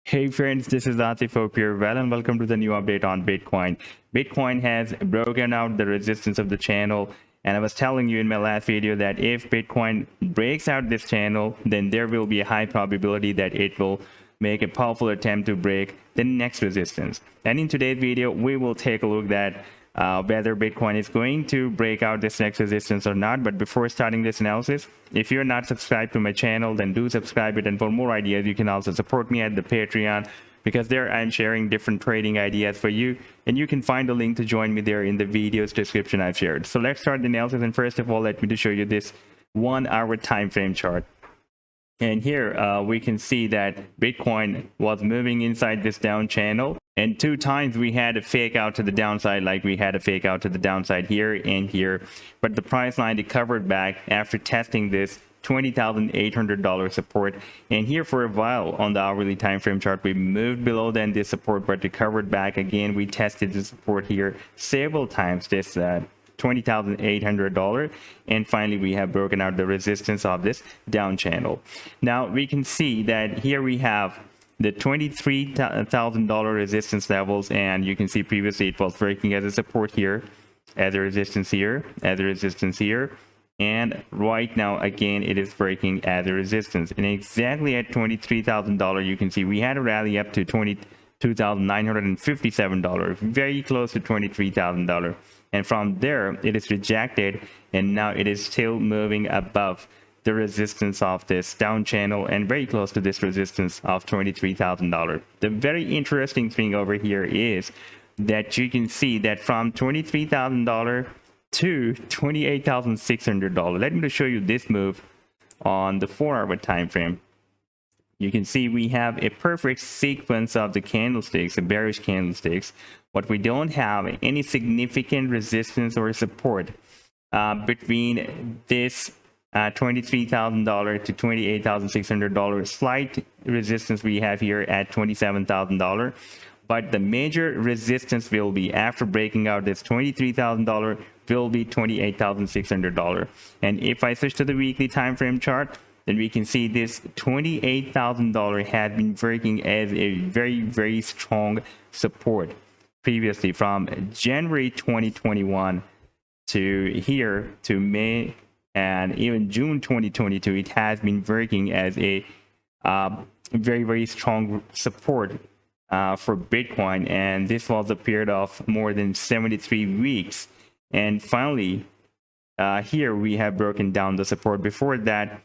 Hey friends, this is Atif. Hope you're well and welcome to the new update on Bitcoin. Bitcoin has broken out the resistance of the channel, and I was telling you in my last video that if Bitcoin breaks out this channel, then there will be a high probability that it will make a powerful attempt to break the next resistance. And in today's video, we will take a look at whether Bitcoin is going to break out this next resistance or not. But before starting this analysis, if you're not subscribed to my channel, then do subscribe it. And for more ideas, you can also support me at the Patreon, because there I'm sharing different trading ideas for you, and you can find a link to join me there in the video's description I've shared. So let's start the analysis. And first of all, let me to show you this 1 hour time frame chart. And here we can see that Bitcoin was moving inside this down channel, and 2 times we had a fake out to the downside, like we had a fake out to the downside here and here. But the price line recovered back after testing this $20,800 support. And here for a while on the hourly time frame chart, we moved below than this support but recovered back again. We tested the support here several times, this $20,800, and finally we have broken out the resistance of this down channel. Now we can see that here we have the $23,000 resistance levels, and you can see previously it was breaking as a support here, as a resistance here, as a resistance here, and right now again it is breaking as a resistance. And exactly at $23,000 you can see we had a rally up to $22,957, very close to $23,000. And from there it is rejected, and now it is still moving above the resistance of this down channel and very close to this resistance of $23,000. The very interesting thing over here is that you can see that from $23,000 to $28,600. Let me show you this move on the 4 hour time frame. You can see we have a perfect sequence of the candlesticks, the bearish candlesticks, but we don't have any significant resistance or support between this $23,000 to $28,600. Slight resistance we have here at $27,000, but the major resistance will be after breaking out this $23,000 will be $28,600. And if I switch to the weekly time frame chart, then we can see this $28,000 had been working as a very strong support previously from January 2021 to here to May and even June 2022. It has been working as a very strong support for Bitcoin, and this was a period of more than 73 weeks. And finally here we have broken down the support. Before that,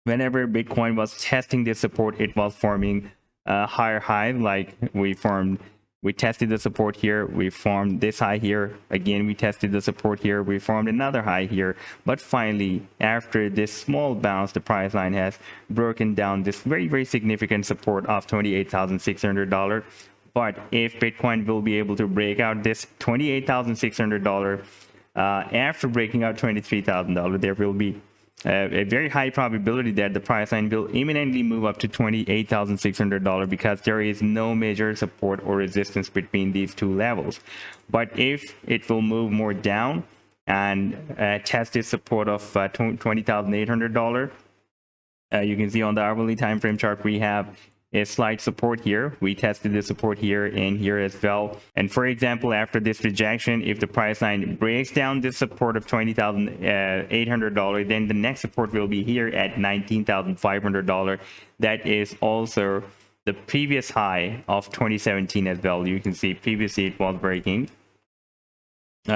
whenever Bitcoin was testing this support, it was forming a higher high, like we tested the support here, we formed this high here, again we tested the support here, we formed another high here. But finally, after this small bounce, the price line has broken down this very significant support of $28,600. But if Bitcoin will be able to break out this $28,600 after breaking out $23,000, there will be a very high probability that the price line will imminently move up to $28,600, because there is no major support or resistance between these two levels. But if it will move more down and test this support of $20,800, you can see on the hourly time frame chart we have a slight support here. We tested the support here and here as well. And for example, after this rejection, if the price line breaks down this support of $20,800, then the next support will be here at $19,500. That is also the previous high of 2017 as well. You can see previously it was breaking.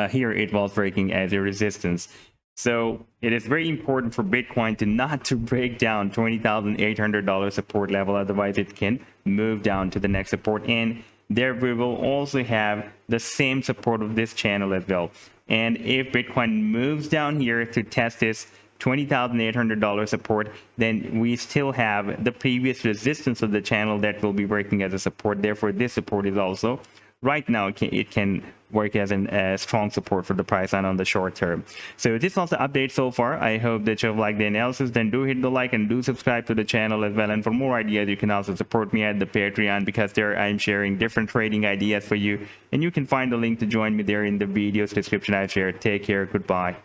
Here it was breaking as a resistance. So it is very important for Bitcoin to not to break down $20,800 support level, otherwise it can move down to the next support. And there we will also have the same support of this channel as well. And if Bitcoin moves down here to test this $20,800 support, then we still have the previous resistance of the channel that will be working as a support. Therefore, this support is also right now it can work as a strong support for the price line on the short term. So this was the update so far. I hope that you've liked the analysis. Then do hit the like and do subscribe to the channel as well. And for more ideas, you can also support me at the Patreon, because there I'm sharing different trading ideas for you, and you can find the link to join me there in the video's description I've shared. Take care. Goodbye.